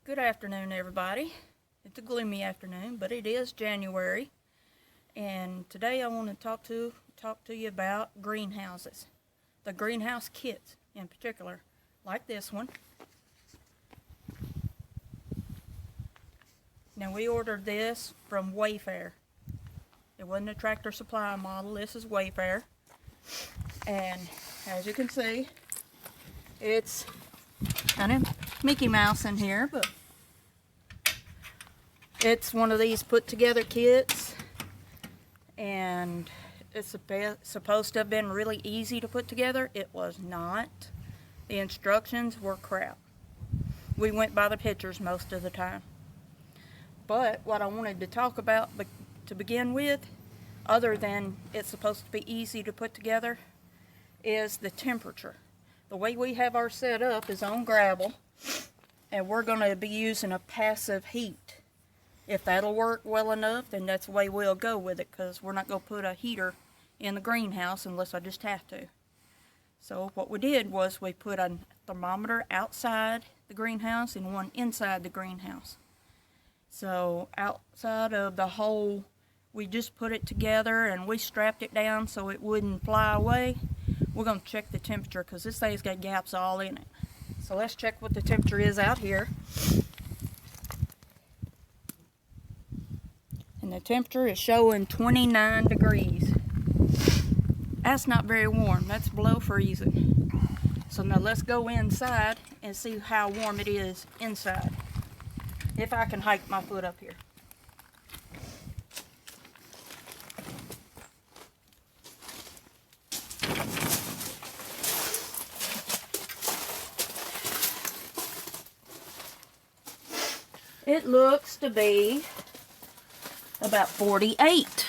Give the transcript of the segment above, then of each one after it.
Good afternoon, everybody. It's a gloomy afternoon, but it is January, and today I want to talk to you about greenhouses, the greenhouse kits in particular, like this one. Now, we ordered this from Wayfair. It wasn't a Tractor Supply model. This is Wayfair, and as you can see, it's kind of Mickey Mouse in here, but it's one of these put together kits, and it's supposed to have been really easy to put together. It was not. The instructions were crap. We went by the pictures most of the time. But what I wanted to talk about to begin with, other than it's supposed to be easy to put together, is the temperature. The way we have our set up is on gravel, and we're going to be using a passive heat. If that'll work well enough, then that's the way we'll go with it, because we're not going to put a heater in the greenhouse unless I just have to. So what we did was we put a thermometer outside the greenhouse and one inside the greenhouse. So outside of the hole, we just put it together and we strapped it down so it wouldn't fly away. We're going to check the temperature because this thing's got gaps all in it. So let's check what the temperature is out here. And the temperature is showing 29 degrees. That's not very warm. That's below freezing. So now let's go inside and see how warm it is inside. If I can hike my foot up here. It looks to be about 48.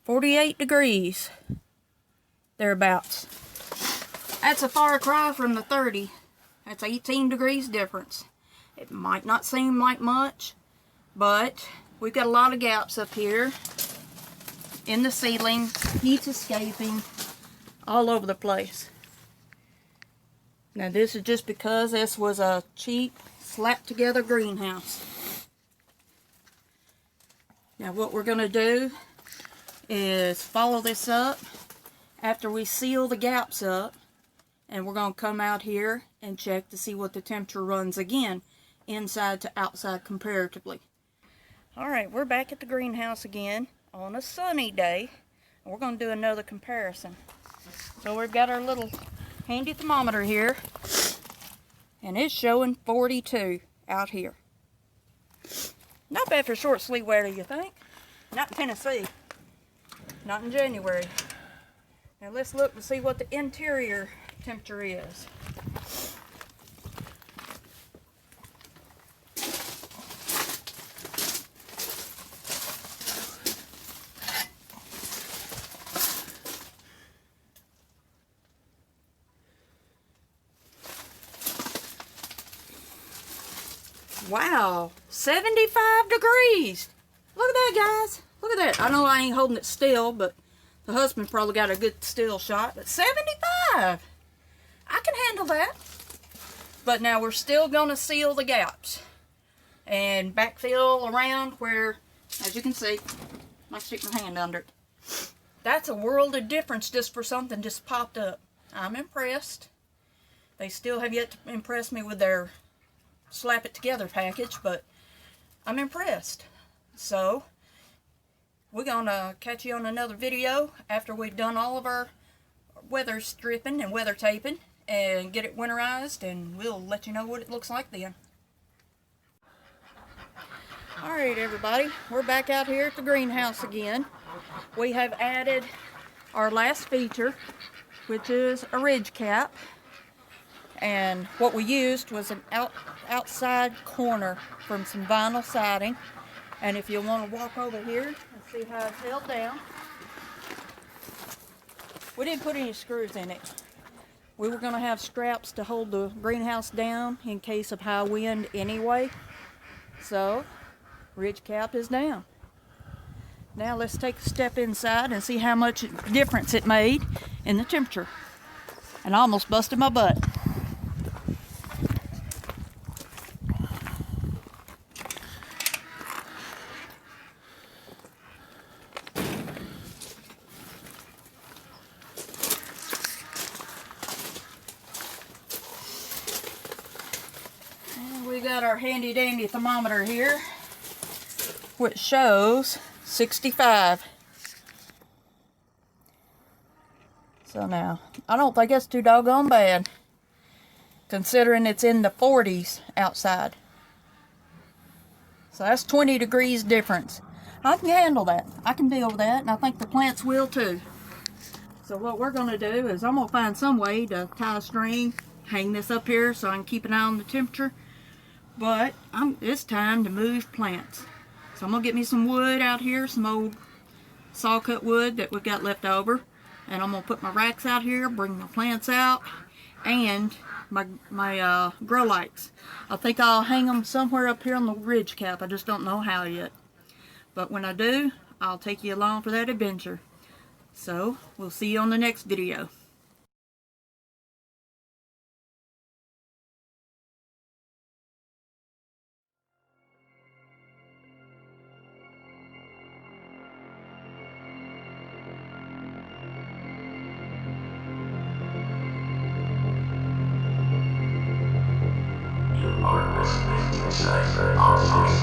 48 degrees. Thereabouts. That's a far cry from the 30. That's 18 degrees difference. It might not seem like much, but we've got a lot of gaps up here in the ceiling. Heat's escaping all over the place. Now this is just because this was a cheap, slapped together greenhouse. Now what we're going to do is follow this up after we seal the gaps up, and we're going to come out here and check to see what the temperature runs again, inside to outside comparatively. Alright, we're back at the greenhouse again on a sunny day, and we're going to do another comparison. So we've got our little handy thermometer here, and it's showing 42 out here. Not bad for short sleeve weather, you think? Not in Tennessee. Not in January. Now let's look to see what the interior temperature is. Wow, 75 degrees. Look at that, guys. Look at that. I know I ain't holding it still, but the husband probably got a good still shot. But 75. I can handle that. But now we're still going to seal the gaps and backfill around where, as you can see, I stick my hand under it. That's a world of difference just for something just popped up. I'm impressed. They still have yet to impress me with their slap it together package, but I'm impressed. So we're gonna catch you on another video after we've done all of our weather stripping and weather taping and get it winterized, and we'll let you know what it looks like then. Alright everybody, we're back out here at the greenhouse again. We have added our last feature, which is a ridge cap. And what we used was an outside corner from some vinyl siding. And if you want to walk over here and see how it's held down, we didn't put any screws in it. We were going to have straps to hold the greenhouse down in case of high wind anyway. So, ridge cap is down. Now let's take a step inside and see how much difference it made in the temperature. And I almost busted my butt. got our handy dandy thermometer here, which shows 65. So now, I don't think that's too doggone bad, considering it's in the 40s outside. So that's 20 degrees difference. I can handle that. I can deal with that, and I think the plants will too. So what we're going to do is I'm going to find some way to tie a string, hang this up here so I can keep an eye on the temperature. But it's time to move plants. So I'm going to get me some wood out here, some old saw cut wood that we've got left over. And I'm going to put my racks out here, bring my plants out, and my grow lights. I think I'll hang them somewhere up here on the ridge cap. I just don't know how yet. But when I do, I'll take you along for that adventure. So, we'll see you on the next video. You are listening to Cyberoptics.